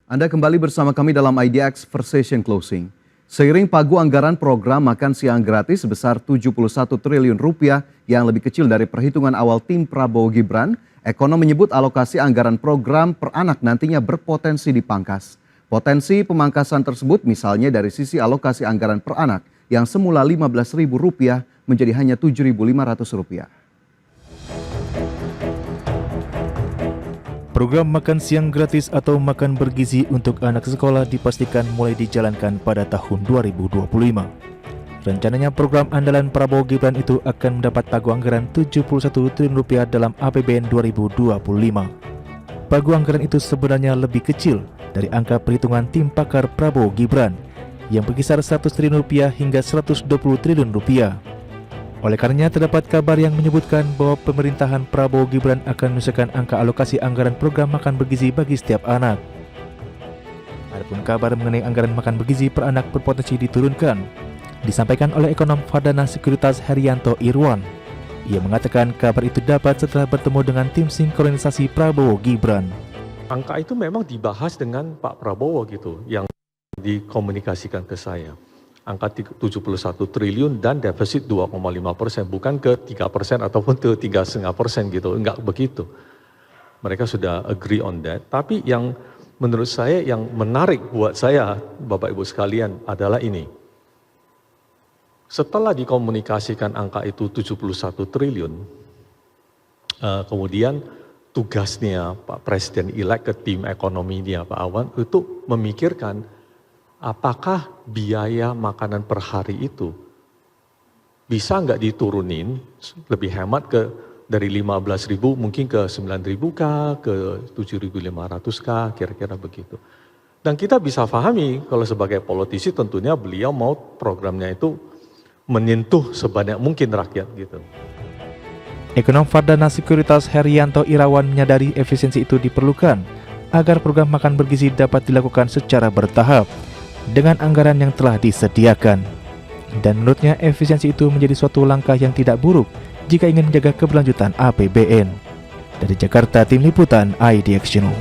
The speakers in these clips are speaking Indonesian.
Anda kembali bersama kami dalam IDX Versation Closing. Seiring pagu anggaran program makan siang gratis sebesar 71 triliun rupiah yang lebih kecil dari perhitungan awal tim Prabowo Gibran, ekonom menyebut alokasi anggaran program per anak nantinya berpotensi dipangkas. Potensi pemangkasan tersebut misalnya dari sisi alokasi anggaran per anak yang semula Rp15.000 menjadi hanya Rp7.500. Program makan siang gratis atau makan bergizi untuk anak sekolah dipastikan mulai dijalankan pada tahun 2025. Rencananya program andalan Prabowo Gibran itu akan mendapat pagu anggaran Rp71 triliun dalam APBN 2025. Pagu anggaran itu sebenarnya lebih kecil dari angka perhitungan tim pakar Prabowo Gibran yang berkisar Rp100 triliun hingga Rp120 triliun. Oleh karenanya terdapat kabar yang menyebutkan bahwa pemerintahan Prabowo Gibran akan menyesuaikan angka alokasi anggaran program makan bergizi bagi setiap anak. Adapun kabar mengenai anggaran makan bergizi per anak berpotensi diturunkan disampaikan oleh ekonom Fardana Sekuritas Herianto Irwan. Ia mengatakan kabar itu dapat setelah bertemu dengan tim sinkronisasi Prabowo Gibran. Angka itu memang dibahas dengan Pak Prabowo gitu, yang dikomunikasikan ke saya. Angka 71 triliun dan defisit 2,5%, bukan ke 3% ataupun ke 3,5% gitu, enggak begitu. Mereka sudah agree on that, tapi yang menurut saya yang menarik buat saya, Bapak Ibu sekalian, adalah ini. Setelah dikomunikasikan angka itu 71 triliun, kemudian tugasnya Pak Presiden-elek ke tim ekonominya Pak Awan itu memikirkan apakah biaya makanan per hari itu bisa nggak diturunin lebih hemat ke dari 15.000 mungkin ke 9.000 kah, ke 7.500 kah, kira-kira begitu. Dan kita bisa pahami kalau sebagai politisi tentunya beliau mau programnya itu menyentuh sebanyak mungkin rakyat gitu. Ekonom Fardana Sekuritas Herianto Irawan menyadari efisiensi itu diperlukan agar program makan bergizi dapat dilakukan secara bertahap dengan anggaran yang telah disediakan. Dan menurutnya efisiensi itu menjadi suatu langkah yang tidak buruk jika ingin menjaga keberlanjutan APBN. Dari Jakarta, Tim Liputan IDX Channel.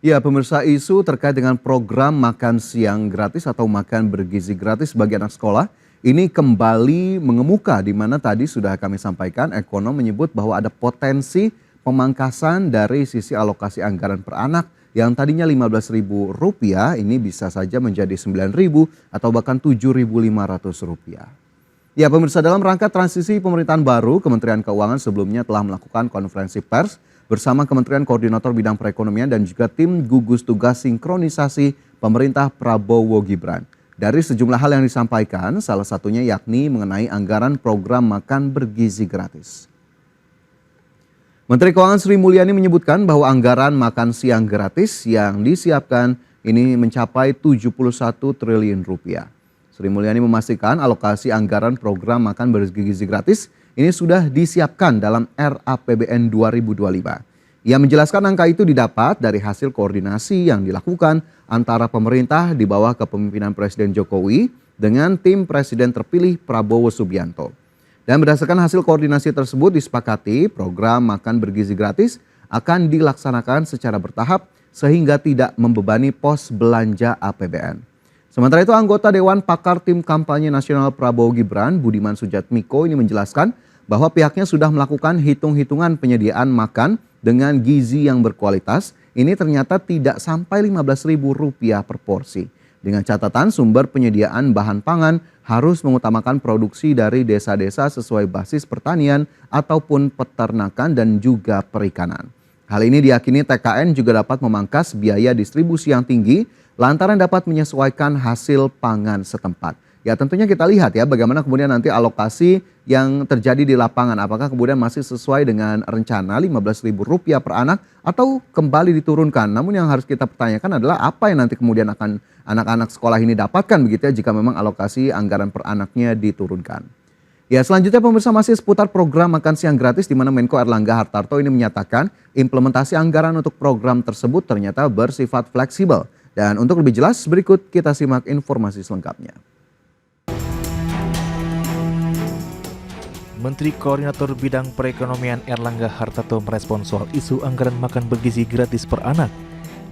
Ya, pemirsa, isu terkait dengan program makan siang gratis atau makan bergizi gratis bagi anak sekolah ini kembali mengemuka, di mana tadi sudah kami sampaikan ekonom menyebut bahwa ada potensi pemangkasan dari sisi alokasi anggaran per anak yang tadinya Rp15.000 ini bisa saja menjadi Rp9.000 atau bahkan Rp7.500. Ya, pemirsa, dalam rangka transisi pemerintahan baru, Kementerian Keuangan sebelumnya telah melakukan konferensi pers bersama Kementerian Koordinator Bidang Perekonomian dan juga tim gugus tugas sinkronisasi pemerintah Prabowo Gibran. Dari sejumlah hal yang disampaikan, salah satunya yakni mengenai anggaran program makan bergizi gratis. Menteri Keuangan Sri Mulyani menyebutkan bahwa anggaran makan siang gratis yang disiapkan ini mencapai Rp71 triliun. Sri Mulyani memastikan alokasi anggaran program makan bergizi gratis ini sudah disiapkan dalam RAPBN 2025. Ia menjelaskan angka itu didapat dari hasil koordinasi yang dilakukan antara pemerintah di bawah kepemimpinan Presiden Jokowi dengan tim Presiden terpilih Prabowo Subianto. Dan berdasarkan hasil koordinasi tersebut disepakati program makan bergizi gratis akan dilaksanakan secara bertahap sehingga tidak membebani pos belanja APBN. Sementara itu anggota Dewan Pakar Tim Kampanye Nasional Prabowo Gibran Budiman Sujatmiko ini menjelaskan bahwa pihaknya sudah melakukan hitung-hitungan penyediaan makan dengan gizi yang berkualitas. Ini ternyata tidak sampai Rp15.000 per porsi. Dengan catatan sumber penyediaan bahan pangan harus mengutamakan produksi dari desa-desa sesuai basis pertanian ataupun peternakan dan juga perikanan. Hal ini diyakini TKN juga dapat memangkas biaya distribusi yang tinggi lantaran dapat menyesuaikan hasil pangan setempat. Ya, tentunya kita lihat ya bagaimana kemudian nanti alokasi yang terjadi di lapangan. Apakah kemudian masih sesuai dengan rencana Rp15.000 per anak atau kembali diturunkan. Namun yang harus kita pertanyakan adalah apa yang nanti kemudian akan anak-anak sekolah ini dapatkan begitu ya jika memang alokasi anggaran per anaknya diturunkan. Ya, selanjutnya pemirsa masih seputar program makan siang gratis di mana Menko Erlangga Hartarto ini menyatakan implementasi anggaran untuk program tersebut ternyata bersifat fleksibel. Dan untuk lebih jelas berikut kita simak informasi selengkapnya. Menteri Koordinator Bidang Perekonomian Erlangga Hartarto merespon soal isu anggaran makan bergizi gratis per anak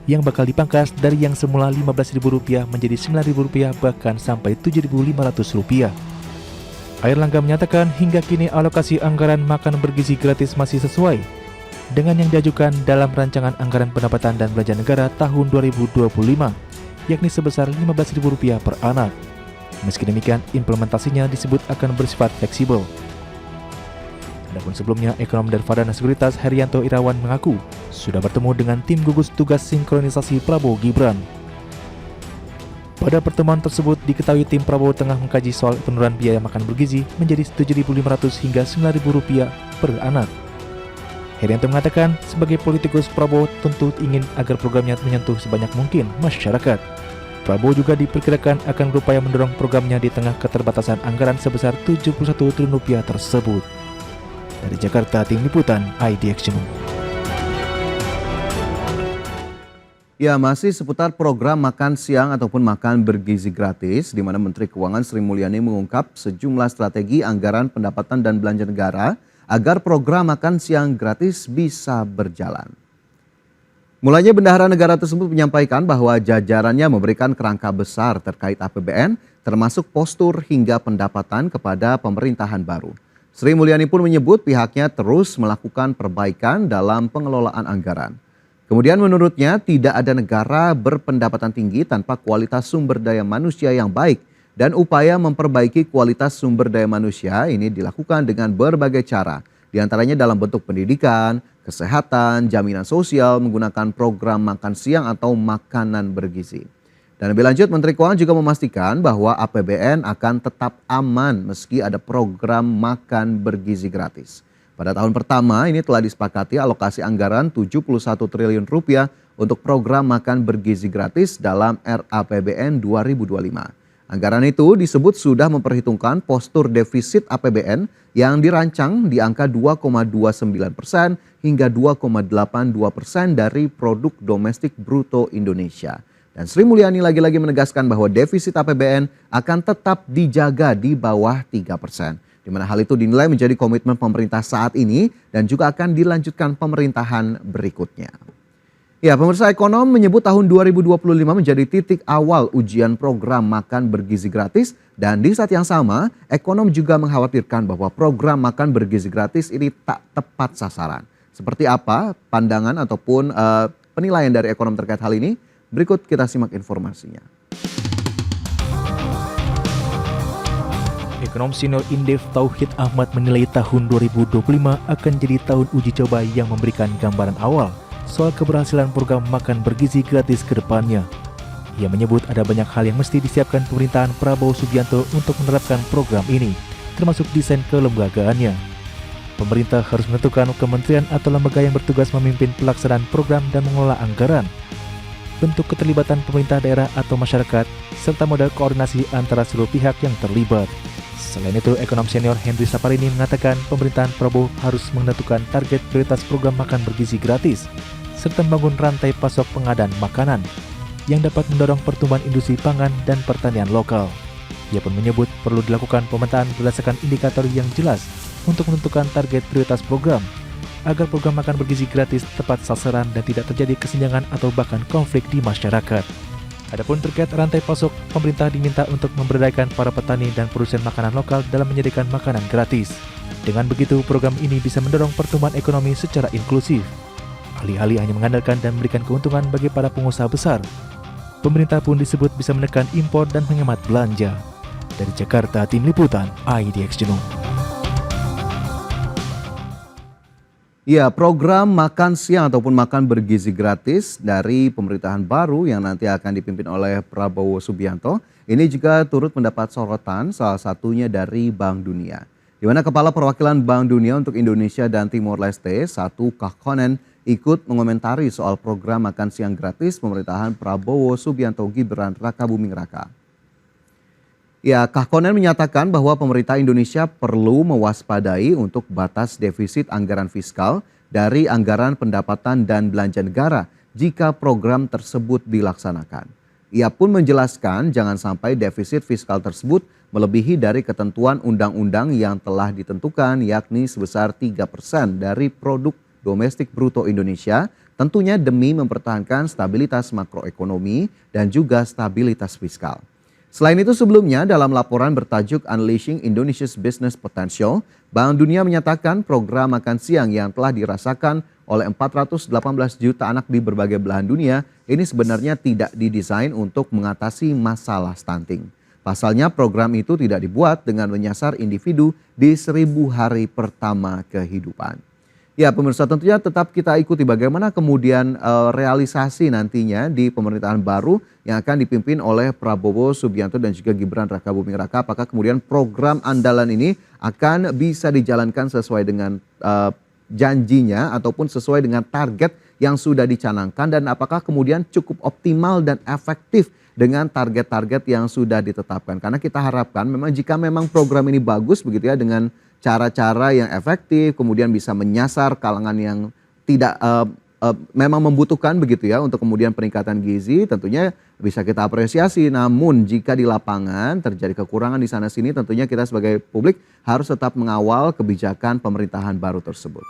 yang bakal dipangkas dari yang semula Rp15.000 menjadi Rp9.000 bahkan sampai Rp7.500. Erlangga menyatakan hingga kini alokasi anggaran makan bergizi gratis masih sesuai dengan yang diajukan dalam rancangan anggaran pendapatan dan belanja negara tahun 2025, yakni sebesar Rp15.000 per anak. Meski demikian, implementasinya disebut akan bersifat fleksibel. Adapun sebelumnya, Ekonom Darfada Sekuritas Herianto Irawan mengaku sudah bertemu dengan tim gugus tugas sinkronisasi Prabowo Gibran. Pada pertemuan tersebut diketahui tim Prabowo tengah mengkaji soal penurunan biaya makan bergizi menjadi Rp7.500 hingga Rp9.000 per anak. Herianto mengatakan sebagai politikus Prabowo tentu ingin agar programnya menyentuh sebanyak mungkin masyarakat. Prabowo juga diperkirakan akan berupaya mendorong programnya di tengah keterbatasan anggaran sebesar Rp71 triliun tersebut. Dari Jakarta, Tim Liputan IDX News. Ya, masih seputar program makan siang ataupun makan bergizi gratis, di mana Menteri Keuangan Sri Mulyani mengungkap sejumlah strategi anggaran pendapatan dan belanja negara agar program makan siang gratis bisa berjalan. Mulanya bendahara negara tersebut menyampaikan bahwa jajarannya memberikan kerangka besar terkait APBN, termasuk postur hingga pendapatan kepada pemerintahan baru. Sri Mulyani pun menyebut pihaknya terus melakukan perbaikan dalam pengelolaan anggaran. Kemudian menurutnya tidak ada negara berpendapatan tinggi tanpa kualitas sumber daya manusia yang baik, dan upaya memperbaiki kualitas sumber daya manusia ini dilakukan dengan berbagai cara, diantaranya dalam bentuk pendidikan, kesehatan, jaminan sosial, menggunakan program makan siang atau makanan bergizi. Dan lebih lanjut, Menteri Keuangan juga memastikan bahwa APBN akan tetap aman meski ada program makan bergizi gratis. Pada tahun pertama ini telah disepakati alokasi anggaran Rp71 triliun untuk program makan bergizi gratis dalam RAPBN 2025. Anggaran itu disebut sudah memperhitungkan postur defisit APBN yang dirancang di angka 2,29% hingga 2,82% dari produk domestik bruto Indonesia. Dan Sri Mulyani lagi-lagi menegaskan bahwa defisit APBN akan tetap dijaga di bawah 3%. Di mana hal itu dinilai menjadi komitmen pemerintah saat ini dan juga akan dilanjutkan pemerintahan berikutnya. Ya, pemirsa, Ekonom menyebut tahun 2025 menjadi titik awal ujian program makan bergizi gratis, dan di saat yang sama Ekonom juga mengkhawatirkan bahwa program makan bergizi gratis ini tak tepat sasaran. Seperti apa pandangan ataupun penilaian dari Ekonom terkait hal ini? Berikut kita simak informasinya. Ekonom senior Indef Tauhid Ahmad menilai tahun 2025 akan jadi tahun uji coba yang memberikan gambaran awal soal keberhasilan program makan bergizi gratis ke depannya. Ia menyebut ada banyak hal yang mesti disiapkan pemerintahan Prabowo Subianto untuk menerapkan program ini, termasuk desain kelembagaannya. Pemerintah harus menentukan kementerian atau lembaga yang bertugas memimpin pelaksanaan program dan mengelola anggaran, bentuk keterlibatan pemerintah daerah atau masyarakat, serta modal koordinasi antara seluruh pihak yang terlibat. Selain itu, Ekonom senior Henry Saparini mengatakan pemerintahan Prabowo harus menentukan target prioritas program makan bergizi gratis, serta membangun rantai pasok pengadaan makanan yang dapat mendorong pertumbuhan industri pangan dan pertanian lokal. Ia pun menyebut perlu dilakukan pemetaan berdasarkan indikator yang jelas untuk menentukan target prioritas program, agar program makan bergizi gratis tepat sasaran dan tidak terjadi kesenjangan atau bahkan konflik di masyarakat. Adapun terkait rantai pasok, pemerintah diminta untuk memberdayakan para petani dan produsen makanan lokal dalam menyediakan makanan gratis. Dengan begitu, program ini bisa mendorong pertumbuhan ekonomi secara inklusif. Alih-alih hanya mengandalkan dan memberikan keuntungan bagi para pengusaha besar, pemerintah pun disebut bisa menekan impor dan menghemat belanja. Dari Jakarta, Tim Liputan IDX News. Ya, program makan siang ataupun makan bergizi gratis dari pemerintahan baru yang nanti akan dipimpin oleh Prabowo Subianto ini juga turut mendapat sorotan, salah satunya dari Bank Dunia. Di mana Kepala Perwakilan Bank Dunia untuk Indonesia dan Timor Leste, Satu Kahkonen, ikut mengomentari soal program makan siang gratis pemerintahan Prabowo Subianto Gibran Rakabuming Raka. Ya, Kahkonen menyatakan bahwa pemerintah Indonesia perlu mewaspadai untuk batas defisit anggaran fiskal dari anggaran pendapatan dan belanja negara jika program tersebut dilaksanakan. Ia pun menjelaskan jangan sampai defisit fiskal tersebut melebihi dari ketentuan undang-undang yang telah ditentukan, yakni sebesar 3% dari produk domestik bruto Indonesia, tentunya demi mempertahankan stabilitas makroekonomi dan juga stabilitas fiskal. Selain itu sebelumnya dalam laporan bertajuk Unleashing Indonesia's Business Potential, Bank Dunia menyatakan program makan siang yang telah dirasakan oleh 418 juta anak di berbagai belahan dunia ini sebenarnya tidak didesain untuk mengatasi masalah stunting. Pasalnya program itu tidak dibuat dengan menyasar individu di 1000 hari pertama kehidupan. Ya pemirsa, tentunya tetap kita ikuti bagaimana kemudian realisasi nantinya di pemerintahan baru yang akan dipimpin oleh Prabowo Subianto dan juga Gibran Rakabuming Raka. Apakah kemudian program andalan ini akan bisa dijalankan sesuai dengan janjinya ataupun sesuai dengan target yang sudah dicanangkan, dan apakah kemudian cukup optimal dan efektif dengan target-target yang sudah ditetapkan. Karena kita harapkan memang jika memang program ini bagus begitu ya, dengan cara-cara yang efektif, kemudian bisa menyasar kalangan yang tidak memang membutuhkan begitu ya untuk kemudian peningkatan gizi, tentunya bisa kita apresiasi. Namun jika di lapangan terjadi kekurangan di sana sini, tentunya kita sebagai publik harus tetap mengawal kebijakan pemerintahan baru tersebut.